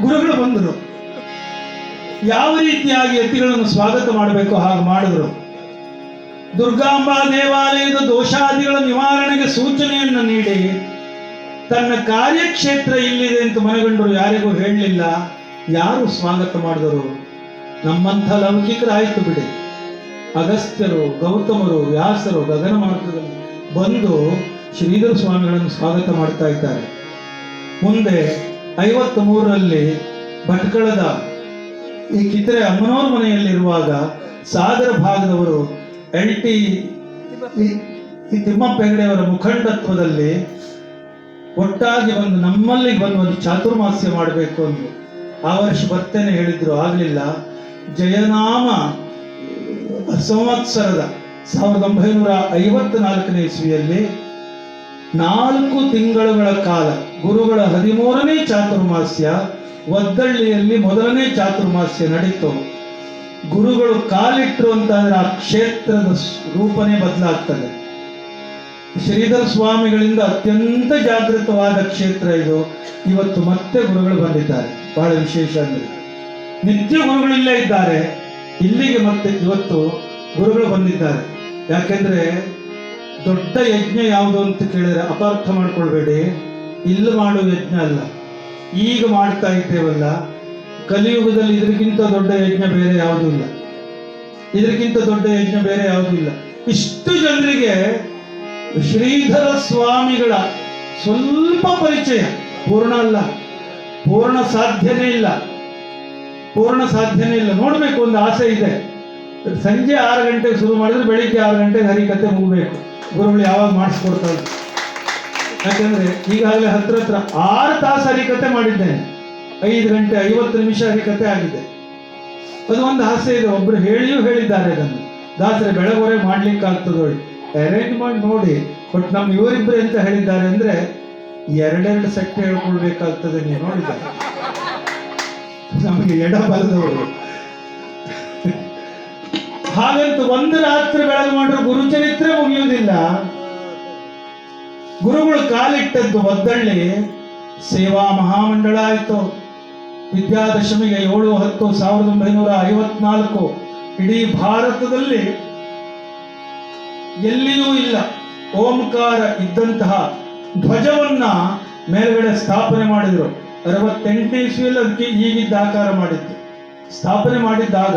ಗುರುಗಳು ಬಂದರು. ಯಾವ ರೀತಿಯಾಗಿ ಯತಿಗಳನ್ನು ಸ್ವಾಗತ ಮಾಡಬೇಕು ಹಾಗೆ ಮಾಡಿದರು. ದುರ್ಗಾಂಬಾ ದೇವಾಲಯದ ದೋಷಾದಿಗಳ ನಿವಾರಣೆಗೆ ಸೂಚನೆಯನ್ನು ನೀಡಿ ತನ್ನ ಕಾರ್ಯಕ್ಷೇತ್ರ ಇಲ್ಲಿದೆ ಅಂತ ಮನಗಂಡರು ಯಾರಿಗೂ ಹೇಳಲಿಲ್ಲ. ಯಾರು ಸ್ವಾಗತ ಮಾಡಿದರು? ನಮ್ಮಂಥ ಲೌಕಿಕರಾಯಿತು ಬಿಡಿ. ಅಗಸ್ತ್ಯರು, ಗೌತಮರು, ವ್ಯಾಸರು ಗಗನ ಮಾರ್ಗದಲ್ಲಿ ಬಂದು ಶ್ರೀಧರ ಸ್ವಾಮಿಗಳನ್ನು ಸ್ವಾಗತ ಮಾಡ್ತಾ ಇದ್ದಾರೆ. ಮುಂದೆ 53ರಲ್ಲಿ ಭಟ್ಕಳದ ಈ ಕಿತ್ತರೆ ಅಮ್ಮನವ್ರ ಮನೆಯಲ್ಲಿರುವಾಗ ಸಾಗರ ಭಾಗದವರು LT ತಿಮ್ಮಪ್ಪ ಹೆಗಡೆಯವರ ಮುಖಂಡತ್ವದಲ್ಲಿ ಒಟ್ಟಾಗಿ ಬಂದು ನಮ್ಮಲ್ಲಿಗೆ ಬಂದು ಒಂದು ಚಾತುರ್ಮಾಸ್ಯ ಮಾಡಬೇಕು ಅಂದ್ರು. ಆ ವರ್ಷ ಬರ್ತೇನೆ ಹೇಳಿದ್ರು, ಆಗಲಿಲ್ಲ. ಜಯನಾಮ ಸಂವತ್ಸರದ 1954ನೇ ಇಸ್ವಿಯಲ್ಲಿ 4 ತಿಂಗಳುಗಳ ಕಾಲ ಗುರುಗಳ 13ನೇ ಚಾತುರ್ಮಾಸ್ಯ ಒದ್ದಳ್ಳಿಯಲ್ಲಿ ಮೊದಲನೇ ಚಾತುರ್ಮಾಸ್ಯ ನಡೀತು. ಗುರುಗಳು ಕಾಲಿಟ್ಟರು ಅಂತಂದ್ರೆ ಆ ಕ್ಷೇತ್ರದ ರೂಪನೇ ಬದಲಾಗ್ತದೆ. ಶ್ರೀಧರ ಸ್ವಾಮಿಗಳಿಂದ ಅತ್ಯಂತ ಜಾಗೃತವಾದ ಕ್ಷೇತ್ರ ಇದು. ಇವತ್ತು ಮತ್ತೆ ಗುರುಗಳು ಬಂದಿದ್ದಾರೆ. ಬಹಳ ವಿಶೇಷ ಅಂದರೆ ನಿತ್ಯ ಗುರುಗಳಿಲ್ಲೇ ಇದ್ದಾರೆ. ಇಲ್ಲಿಗೆ ಮತ್ತೆ ಇವತ್ತು ಗುರುಗಳು ಬಂದಿದ್ದಾರೆ. ಯಾಕೆಂದ್ರೆ ದೊಡ್ಡ ಯಜ್ಞ ಯಾವುದು ಅಂತ ಕೇಳಿದ್ರೆ ಅಪಾರ್ಥ ಮಾಡ್ಕೊಳ್ಬೇಡಿ. ಇಲ್ಲಿ ಮಾಡುವ ಯಜ್ಞ ಅಲ್ಲ, ಈಗ ಮಾಡ್ತಾ ಇದ್ದೇವಲ್ಲ, ಕಲಿಯುಗದಲ್ಲಿ ಇದಕ್ಕಿಂತ ದೊಡ್ಡ ಯಜ್ಞ ಬೇರೆ ಯಾವುದೂ ಇಲ್ಲ. ಇದಕ್ಕಿಂತ ದೊಡ್ಡ ಯಜ್ಞ ಬೇರೆ ಯಾವುದೂ ಇಲ್ಲ. ಇಷ್ಟು ಜನರಿಗೆ ಶ್ರೀಧರ ಸ್ವಾಮಿಗಳ ಸ್ವಲ್ಪ ಪರಿಚಯ, ಪೂರ್ಣ ಅಲ್ಲ, ಪೂರ್ಣ ಸಾಧ್ಯನೇ ಇಲ್ಲ, ಪೂರ್ಣ ಸಾಧ್ಯನೇ ಇಲ್ಲ. ನೋಡ್ಬೇಕು, ಒಂದು ಆಸೆ ಇದೆ. ಸಂಜೆ 6 ಗಂಟೆಗೆ ಶುರು ಮಾಡಿದ್ರೆ ಬೆಳಿಗ್ಗೆ 6 ಗಂಟೆಗೆ ಹರಿಕತೆ ಮುಗಬೇಕು. ಗುರುಗಳು ಯಾವಾಗ ಮಾಡಿಸ್ಕೊಡ್ತಾರೆ. ಯಾಕಂದ್ರೆ ಈಗಾಗಲೇ ಹತ್ರ 6 ತಾಸು ಹರಿಕತೆ ಮಾಡಿದ್ದೇನೆ. 5 ಗಂಟೆ 50 ನಿಮಿಷ ಹರಿಕತೆ ಆಗಿದೆ. ಅದು ಒಂದು ಆಸೆ ಇದೆ. ಒಬ್ರು ಹೇಳಿದ್ದಾರೆ ಅದನ್ನು, ದಾಸರೆ ಬೆಳಗೊರೆ ಮಾಡ್ಲಿಕ್ಕೆ ಆಗ್ತದೆ, ಅರೇಂಜ್ ಮಾಡಿ ನೋಡಿ. ಬಟ್ ನಮ್ಮ ಇವರಿಬ್ಬರು ಎಂತ ಹೇಳಿದ್ದಾರೆ ಅಂದ್ರೆ 2 ಸೆಟ್ ಹೇಳ್ಕೊಳ್ಬೇಕಾಗ್ತದೆ. ನೀವು ನೋಡಿದ್ದಾರೆ ನಮಗೆ ಎಡಬಲದವರು. ಹಾಗಂತ ಒಂದು ರಾತ್ರಿ ಬೆಳಗ್ಗೆ ಮಾಡಿದ್ರು ಗುರುಚರಿತ್ರೆ ಮುಗಿಯುವುದಿಲ್ಲ. ಗುರುಗಳು ಕಾಲಿಟ್ಟದ್ದು ಒದ್ದಳ್ಳಿ ಸೇವಾ ಮಹಾಮಂಡಳ ಆಯಿತು. ವಿದ್ಯಾದಶಮಿಗೆ 7/10/1954 ಇಡೀ ಭಾರತದಲ್ಲಿ ಎಲ್ಲಿಯೂ ಇಲ್ಲ ಓಂಕಾರ ಇದ್ದಂತಹ ಧ್ವಜವನ್ನ ಮೇಲ್ಗಡೆ ಸ್ಥಾಪನೆ ಮಾಡಿದರು. 68ನೇ ಇಸ್ವಿಯಲ್ಲಿ ಅದಕ್ಕೆ ಈಗಿದ್ದ ಆಕಾರ ಮಾಡಿದ್ದು ಸ್ಥಾಪನೆ ಮಾಡಿದ್ದಾಗ.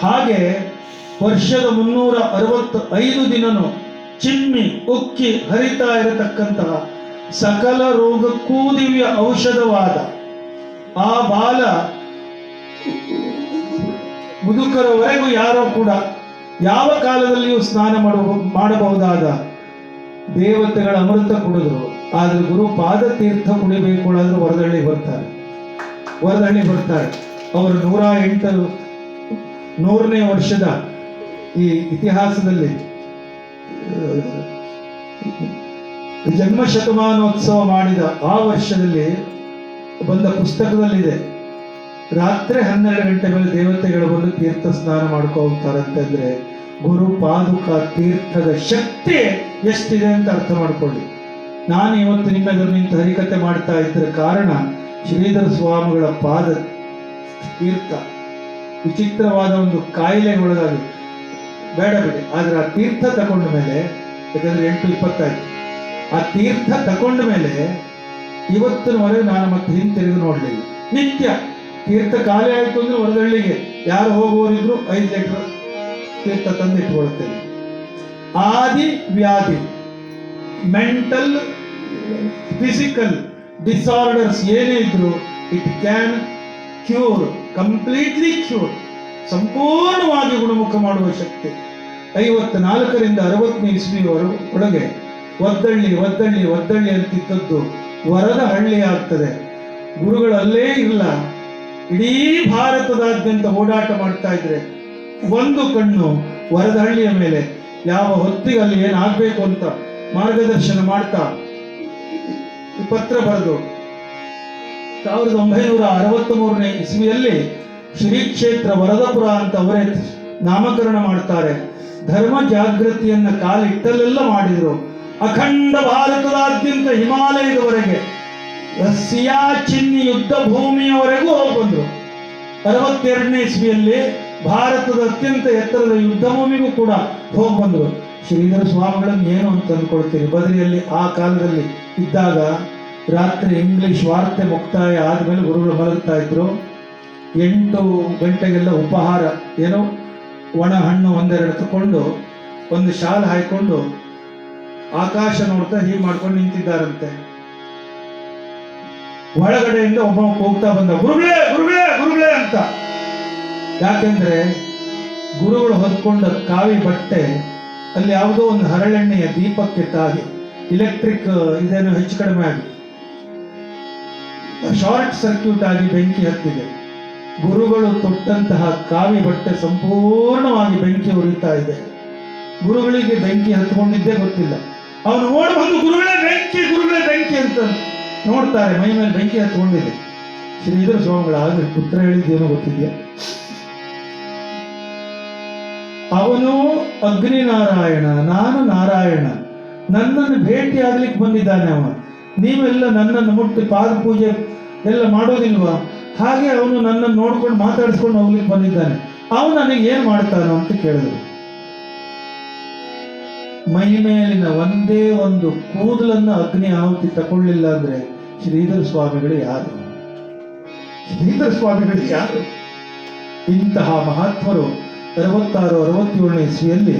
ಹಾಗೆ ವರ್ಷದ 365 ದಿನನೂ ಚಿಮ್ಮಿ ಉಕ್ಕಿ ಹರಿತಾ ಇರತಕ್ಕಂತಹ ಸಕಲ ರೋಗಕ್ಕೂ ದಿವ್ಯ ಔಷಧವಾದ ಆ ಬಾಲ ಮುದುಕರವರೆಗೂ ಯಾರೋ ಕೂಡ ಯಾವ ಕಾಲದಲ್ಲಿಯೂ ಸ್ನಾನ ಮಾಡಬಹುದಾದ ದೇವತೆಗಳ ಅಮೃತ ಕುಡಿದ್ರು. ಆದ್ರೆ ಗುರು ಪಾದ ತೀರ್ಥ ಕುಡಿಬೇಕು ಅಂದ್ರೆ ವರದಳ್ಳಿ ಬರ್ತಾರೆ. ಅವರು 108ನೇ ವರ್ಷದ ಈ ಇತಿಹಾಸದಲ್ಲಿ ಜನ್ಮ ಶತಮಾನೋತ್ಸವ ಮಾಡಿದ ಆ ವರ್ಷದಲ್ಲಿ ಬಂದ ಪುಸ್ತಕದಲ್ಲಿದೆ, ರಾತ್ರಿ 12 ಗಂಟೆ ಮೇಲೆ ದೇವತೆಗಳು ಬಂದು ತೀರ್ಥ ಸ್ನಾನ ಮಾಡ್ಕೊ ಹೋಗ್ತಾರಂತಂದ್ರೆ ಗುರು ಪಾದುಕ ತೀರ್ಥದ ಶಕ್ತಿ ಎಷ್ಟಿದೆ ಅಂತ ಅರ್ಥ ಮಾಡ್ಕೊಳ್ಳಿ. ನಾನು ಇವತ್ತು ನಿಮ್ಮ ಎದುರು ನಿಂತು ಹರಿಕತೆ ಮಾಡ್ತಾ ಇದ್ದರ ಕಾರಣ ಶ್ರೀಧರ ಸ್ವಾಮಿಗಳ ಪಾದ ತೀರ್ಥ ವಿಚಿತ್ರವಾದ ಒಂದು ಕಾಯಿಲೆಗೆ ಒಳಗಾಗಿ ಬೇಡ ಬಿಡಿ, ಆದ್ರೆ ಆ ತೀರ್ಥ ತಗೊಂಡ ಮೇಲೆ, ಯಾಕಂದ್ರೆ 8:20 ಆಯ್ತು, ಆ ತೀರ್ಥ ತಗೊಂಡ ಮೇಲೆ ಇವತ್ತಿನವರೆಗೆ ನಾನು ಮತ್ತೆ ಹಿಂತಿರುಗಿ ನೋಡಲಿಲ್ಲ. ನಿತ್ಯ ತೀರ್ಥ ಖಾಲಿ ಆಯಿತು ಅಂದ್ರೆ ಹೊರದಳ್ಳಿಗೆ ಯಾರು ಹೋಗುವವರಿದ್ರು 5 ಲೀಟರ್ ತೀರ್ಥ ತಂದು ಇಟ್ಕೊಳ್ತೇನೆ. ಆದಿ ವ್ಯಾಧಿ, ಮೆಂಟಲ್ ಫಿಸಿಕಲ್ ಡಿಸಾರ್ಡರ್ಸ್ ಏನೇ ಇದ್ರು it can cure, completely cure, ಸಂಪೂರ್ಣವಾಗಿ ಗುಣಮುಖ ಮಾಡುವ ಶಕ್ತಿ. 54ರಿಂದ 60ನೇ ಇಸ್ವಿಯವರು ಒಳಗೆ ಒದ್ದಳ್ಳಿ ಒದ್ದಳ್ಳಿ ಒದ್ದಳ್ಳಿ ಅಂತಿದ್ದದ್ದು ವರದ ಹಳ್ಳಿ ಆಗ್ತದೆ. ಗುರುಗಳಲ್ಲೇ ಇಲ್ಲ, ಇಡೀ ಭಾರತದಾದ್ಯಂತ ಓಡಾಟ ಮಾಡ್ತಾ ಇದ್ರೆ ಒಂದು ಕಣ್ಣು ವರದಹಳ್ಳಿಯ ಮೇಲೆ, ಯಾವ ಹೊತ್ತಿಗೆ ಅಲ್ಲಿ ಏನಾಗಬೇಕು ಅಂತ ಮಾರ್ಗದರ್ಶನ ಮಾಡ್ತಾ ಈ ಪತ್ರ ಬರೆದು 1963ನೇ ಇಸ್ವಿಯಲ್ಲಿ ಶ್ರೀ ಕ್ಷೇತ್ರ ವರದಪುರ ಅಂತ ಅವರೇ ನಾಮಕರಣ ಮಾಡ್ತಾರೆ. ಧರ್ಮ ಜಾಗೃತಿಯನ್ನ ಕಾಲಿಟ್ಟಲ್ಲೆಲ್ಲ ಮಾಡಿದರು. ಅಖಂಡ ಭಾರತದಾದ್ಯಂತ ಹಿಮಾಲಯದವರೆಗೆ, ಸಿಯಾಚಿನ್ ಯುದ್ಧ ಭೂಮಿಯವರೆಗೂ ಹೋಗಿ ಬಂದರು. 62ನೇ ಇಸ್ವಿಯಲ್ಲಿ ಭಾರತದ ಅತ್ಯಂತ ಎತ್ತರದ ಯುದ್ಧ ಭೂಮಿಗೂ ಕೂಡ ಹೋಗಿ ಬಂದರು. ಶ್ರೀಧರ ಸ್ವಾಮಿಗಳನ್ನು ಏನು ಅಂತ ಅಂದ್ಕೊಳ್ತೀರಿ? ಬದರಿಯಲ್ಲಿ ಆ ಕಾಲದಲ್ಲಿ ಇದ್ದಾಗ ರಾತ್ರಿ ಇಂಗ್ಲಿಷ್ ವಾರ್ತೆ ಮುಕ್ತಾಯ ಆದಮೇಲೆ ಗುರುಗಳು ಮಲಗ್ತಾ ಇದ್ರು. 8 ಗಂಟೆಗೆಲ್ಲ ಉಪಹಾರ, ಏನೋ ಒಣ ಹಣ್ಣು 1-2 ತಗೊಂಡು ಒಂದು ಶಾಲ್ ಹಾಯ್ಕೊಂಡು ಆಕಾಶ ನೋಡ್ತಾ ಹೀಗೆ ಮಾಡ್ಕೊಂಡು ನಿಂತಿದ್ದಾರಂತೆ. ಒಳಗಡೆಯಿಂದ ಒಬ್ಬ ಹೋಗ್ತಾ ಬಂದ, ಗುರುಗಳೇ ಗುರುಗಳೇ ಗುರುಗಳೇ ಅಂತ. ಯಾಕೆಂದ್ರೆ ಗುರುಗಳು ಹೊದ್ಕೊಂಡ ಕಾವಿ ಬಟ್ಟೆ ಅಲ್ಲಿ ಯಾವುದೋ ಒಂದು ಹರಳೆಣ್ಣೆಯ ದೀಪಕ್ಕೆ ತಾಗಿ ಇಲೆಕ್ಟ್ರಿಕ್ ಇದೇನು ಹೆಚ್ಚು ಕಡಿಮೆ ಆಗಿ ಶಾರ್ಟ್ ಸರ್ಕ್ಯೂಟ್ ಆಗಿ ಬೆಂಕಿ ಹತ್ತಿದೆ. ಗುರುಗಳು ತೊಟ್ಟಂತಹ ಕಾವಿ ಬಟ್ಟೆ ಸಂಪೂರ್ಣವಾಗಿ ಬೆಂಕಿ ಉರಿತಾ ಇದೆ. ಗುರುಗಳಿಗೆ ಬೆಂಕಿ ಹತ್ಕೊಂಡಿದ್ದೇ ಗೊತ್ತಿಲ್ಲ. ಅವನು ಓಡಿ ಬಂದು ಗುರುಗಳೇ ಬೆಂಕಿ ಅಂತ ನೋಡ್ತಾರೆ, ಮೈ ಮೇಲೆ ಬೆಂಕಿ ಹತ್ಕೊಂಡಿದೆ. ಶ್ರೀಧರ ಸ್ವಾಮಿಗಳ ಆಗ ಪುತ್ರ ಹೇಳಿದ್ದೇನೋ ಗೊತ್ತಿದೆಯಾ? ಅವನು ಅಗ್ನಿನಾರಾಯಣ, ನಾನು ನಾರಾಯಣ, ನನ್ನನ್ನು ಭೇಟಿ ಆಗ್ಲಿಕ್ಕೆ ಬಂದಿದ್ದಾನೆ ಅವ. ನೀವೆಲ್ಲ ನನ್ನನ್ನು ಮುಟ್ಟಿ ಪಾದ ಪೂಜೆ ಎಲ್ಲ ಮಾಡೋದಿಲ್ವಾ? ಹಾಗೆ ಅವನು ನನ್ನನ್ನು ನೋಡ್ಕೊಂಡು ಮಾತಾಡಿಸ್ಕೊಂಡು ಹೋಗ್ಲಿಕ್ಕೆ ಬಂದಿದ್ದಾನೆ. ಅವನು ನನಗೆ ಏನು ಮಾಡ್ತಾನೋ ಅಂತ ಕೇಳಿದ್ರು. ಮೈ ಮೇಲಿನ ಒಂದೇ ಒಂದು ಕೂದಲನ್ನು ಅಗ್ನಿ ಆಹುತಿ ತಗೊಳ್ಳಿಲ್ಲ ಅಂದ್ರೆ ಶ್ರೀಧರ ಸ್ವಾಮಿಗಳು ಯಾರು? ಶ್ರೀಧರ ಸ್ವಾಮಿಗಳು ಯಾರು? ಇಂತಹ ಮಹಾತ್ಮರು 66-67ನೇ ಇಸ್ವಿಯಲ್ಲಿ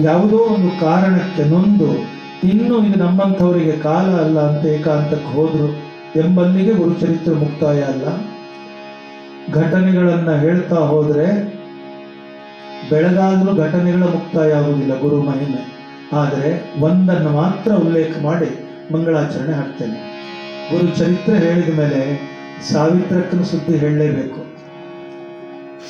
ಯಾವುದೋ ಒಂದು ಕಾರಣಕ್ಕೆ ನೊಂದು ಇನ್ನು ಇದು ನಮ್ಮಂಥವರಿಗೆ ಕಾಲ ಅಲ್ಲ ಅಂತ ಏಕಾಂತಕ್ಕೆ ಹೋದ್ರು ಎಂಬಲ್ಲಿಗೆ ಗುರುಚರಿತ್ರೆ ಮುಕ್ತಾಯ ಅಲ್ಲ. ಘಟನೆಗಳನ್ನ ಹೇಳ್ತಾ ಹೋದ್ರೆ ಬೆಳಗಾಗಲೂ ಘಟನೆಗಳ ಮುಕ್ತಾಯ ಆಗುವುದಿಲ್ಲ ಗುರು ಮಹಿಮೆ. ಆದರೆ ಒಂದನ್ನು ಮಾತ್ರ ಉಲ್ಲೇಖ ಮಾಡಿ ಮಂಗಳಾಚರಣೆ ಹಾಕ್ತೇನೆ. ಗುರು ಚರಿತ್ರೆ ಹೇಳಿದ ಮೇಲೆ ಸಾವಿತ್ರಕ್ಕನ ಸುದ್ದಿ ಹೇಳಲೇಬೇಕು.